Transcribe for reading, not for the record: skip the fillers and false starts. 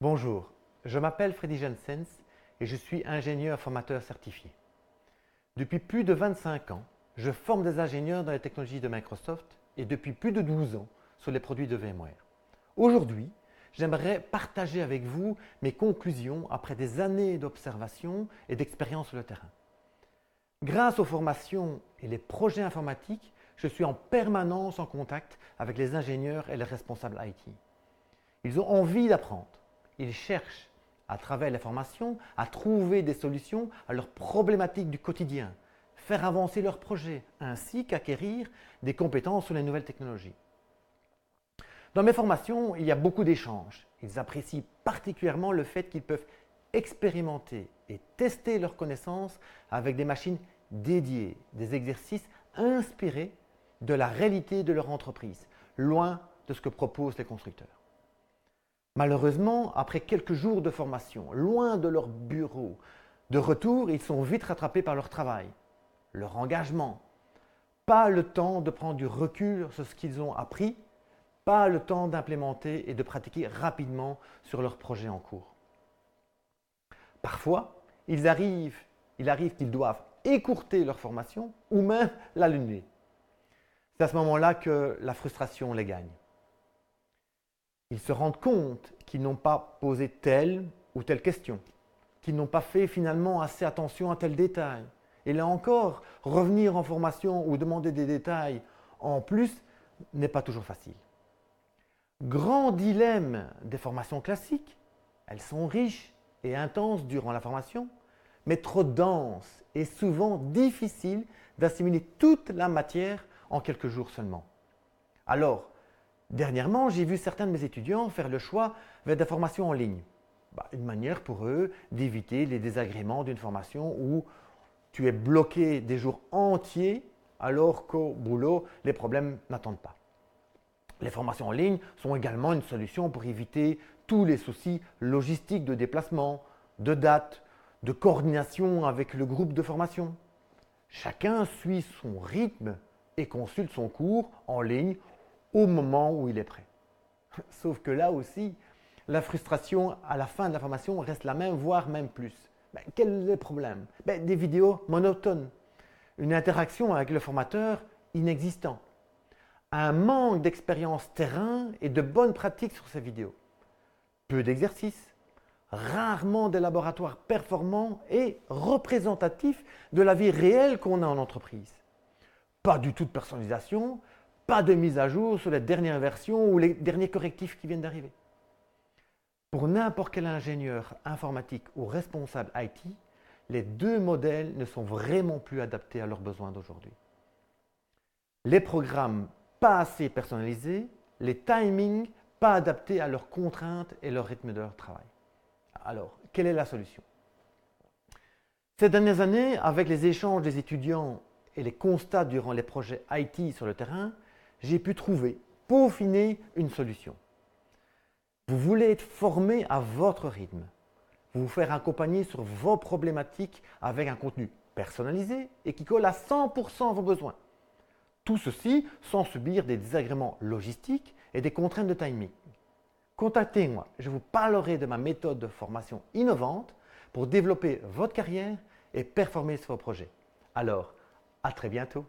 Bonjour, je m'appelle Freddy Jensens et je suis ingénieur formateur certifié. Depuis plus de 25 ans, je forme des ingénieurs dans les technologies de Microsoft et depuis plus de 12 ans sur les produits de VMware. Aujourd'hui, j'aimerais partager avec vous mes conclusions après des années d'observation et d'expérience sur le terrain. Grâce aux formations et les projets informatiques, je suis en permanence en contact avec les ingénieurs et les responsables IT. Ils ont envie d'apprendre. Ils cherchent, à travers les formations, à trouver des solutions à leurs problématiques du quotidien, faire avancer leurs projets, ainsi qu'acquérir des compétences sur les nouvelles technologies. Dans mes formations, il y a beaucoup d'échanges. Ils apprécient particulièrement le fait qu'ils peuvent expérimenter et tester leurs connaissances avec des machines dédiées, des exercices inspirés de la réalité de leur entreprise, loin de ce que proposent les constructeurs. Malheureusement, après quelques jours de formation, loin de leur bureau, de retour, ils sont vite rattrapés par leur travail, leur engagement. Pas le temps de prendre du recul sur ce qu'ils ont appris, pas le temps d'implémenter et de pratiquer rapidement sur leurs projets en cours. Parfois, il arrive qu'ils doivent écourter leur formation ou même l'annuler. C'est à ce moment-là que la frustration les gagne. Ils se rendent compte qu'ils n'ont pas posé telle ou telle question, qu'ils n'ont pas fait finalement assez attention à tel détail. Et là encore, revenir en formation ou demander des détails en plus n'est pas toujours facile. Grand dilemme des formations classiques, elles sont riches et intenses durant la formation, mais trop denses et souvent difficiles d'assimiler toute la matière en quelques jours seulement. Alors, dernièrement, j'ai vu certains de mes étudiants faire le choix vers des formations en ligne. Une manière pour eux d'éviter les désagréments d'une formation où tu es bloqué des jours entiers alors qu'au boulot, les problèmes n'attendent pas. Les formations en ligne sont également une solution pour éviter tous les soucis logistiques de déplacement, de date, de coordination avec le groupe de formation. Chacun suit son rythme et consulte son cours en ligne au moment où il est prêt. Sauf que là aussi, la frustration à la fin de la formation reste la même, voire même plus. Quel est le problème? Des vidéos monotones, une interaction avec le formateur inexistant, un manque d'expérience terrain et de bonnes pratiques sur ces vidéos, peu d'exercices, rarement des laboratoires performants et représentatifs de la vie réelle qu'on a en entreprise. Pas du tout de personnalisation, pas de mise à jour sur les dernières versions ou les derniers correctifs qui viennent d'arriver. Pour n'importe quel ingénieur informatique ou responsable IT, les deux modèles ne sont vraiment plus adaptés à leurs besoins d'aujourd'hui. Les programmes pas assez personnalisés, les timings pas adaptés à leurs contraintes et leur rythme de leur travail. Alors, quelle est la solution? Ces dernières années, avec les échanges des étudiants et les constats durant les projets IT sur le terrain, j'ai pu trouver, peaufiner une solution. Vous voulez être formé à votre rythme, vous faire accompagner sur vos problématiques avec un contenu personnalisé et qui colle à 100% à vos besoins. Tout ceci sans subir des désagréments logistiques et des contraintes de timing. Contactez-moi, je vous parlerai de ma méthode de formation innovante pour développer votre carrière et performer sur vos projets. Alors, à très bientôt.